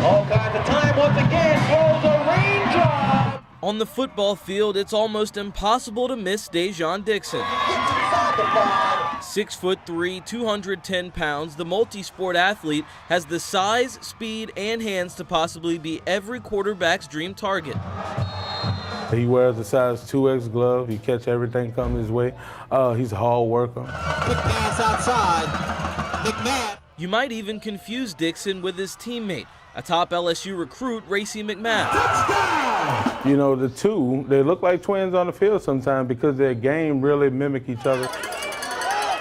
All kinds of time once again. Oh, the raindrop. On the football field, it's almost impossible to miss Dejon Dixon. 6'3", 210 pounds, the multi-sport athlete has the size, speed, and hands to possibly be every quarterback's dream target. He wears the size 2X glove. He catch everything coming his way. He's a hard worker. Quick pass outside. McMahon. You might even confuse Dixon with his teammate, a top LSU recruit, Racy McMahon. Touchdown! You know, the two, they look like twins on the field sometimes because their game really mimic each other.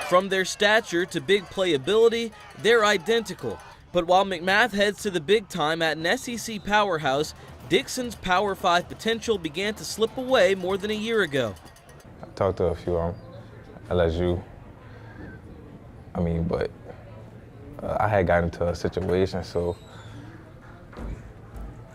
From their stature to big playability, they're identical. But while McMath heads to the big time at an SEC powerhouse, Dixon's Power 5 potential began to slip away more than a year ago. I talked to a few LSU. But I had gotten into a situation, so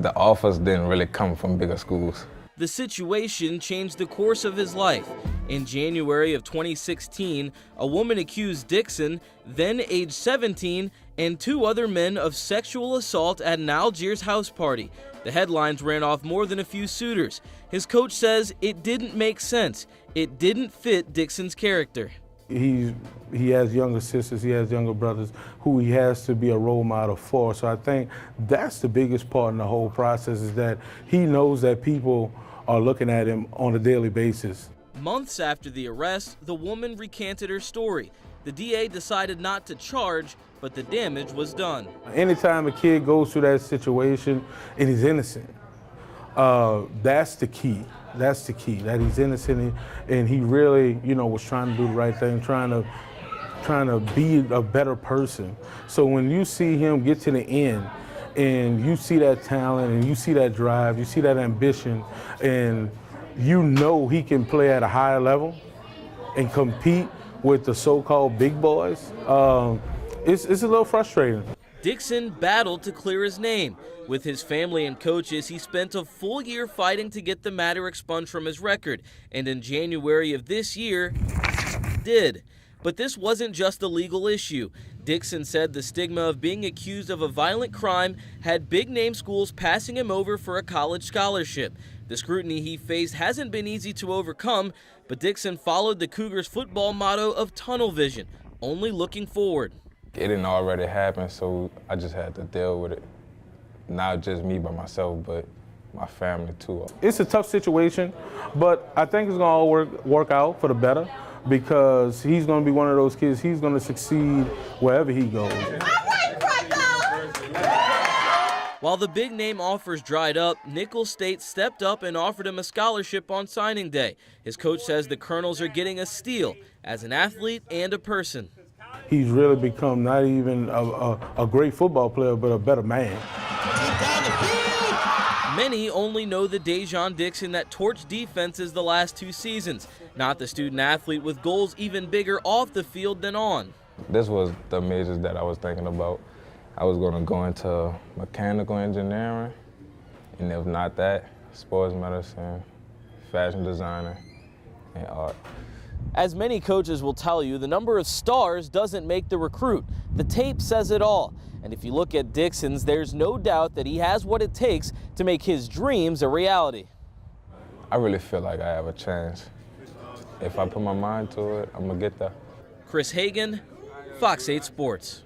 the offers didn't really come from bigger schools. The situation changed the course of his life. In January of 2016, a woman accused Dixon, then age 17, and two other men of sexual assault at an Algiers house party. The headlines ran off more than a few suitors. His coach says it didn't make sense. It didn't fit Dixon's character. He has younger sisters, he has younger brothers who he has to be a role model for. So I think that's the biggest part in the whole process, is that he knows that people are looking at him on a daily basis. Months after the arrest, the woman recanted her story. The DA decided not to charge, but the damage was done. Anytime a kid goes through that situation and he's innocent, that's the key. That's the key, that he's innocent and he really, was trying to do the right thing, trying to be a better person. So when you see him get to the end and you see that talent and you see that drive, you see that ambition, and you know he can play at a higher level and compete with the so-called big boys, it's a little frustrating. Dixon battled to clear his name. With his family and coaches, he spent a full year fighting to get the matter expunged from his record, and in January of this year, did. But this wasn't just a legal issue. Dixon said the stigma of being accused of a violent crime had big-name schools passing him over for a college scholarship. The scrutiny he faced hasn't been easy to overcome, but Dixon followed the Cougars' football motto of tunnel vision, only looking forward. It didn't already happen, so I just had to deal with it. Not just me by myself, but my family too. It's a tough situation, but I think it's gonna all work out for the better, because he's gonna be one of those kids, he's gonna succeed wherever he goes. While the big-name offers dried up, Nicholls State stepped up and offered him a scholarship on signing day. His coach says the Colonels are getting a steal as an athlete and a person. He's really become not even a great football player, but a better man. Many only know the Dejon Dixon that torched defenses the last 2 seasons, not the student athlete with goals even bigger off the field than on. This was the majors that I was thinking about. I was going to go into mechanical engineering, and if not that, sports medicine, fashion designer, and art. As many coaches will tell you, the number of stars doesn't make the recruit. The tape says it all. And if you look at Dixon's, there's no doubt that he has what it takes to make his dreams a reality. I really feel like I have a chance. If I put my mind to it, I'm going to get there. Chris Hagan, Fox 8 Sports.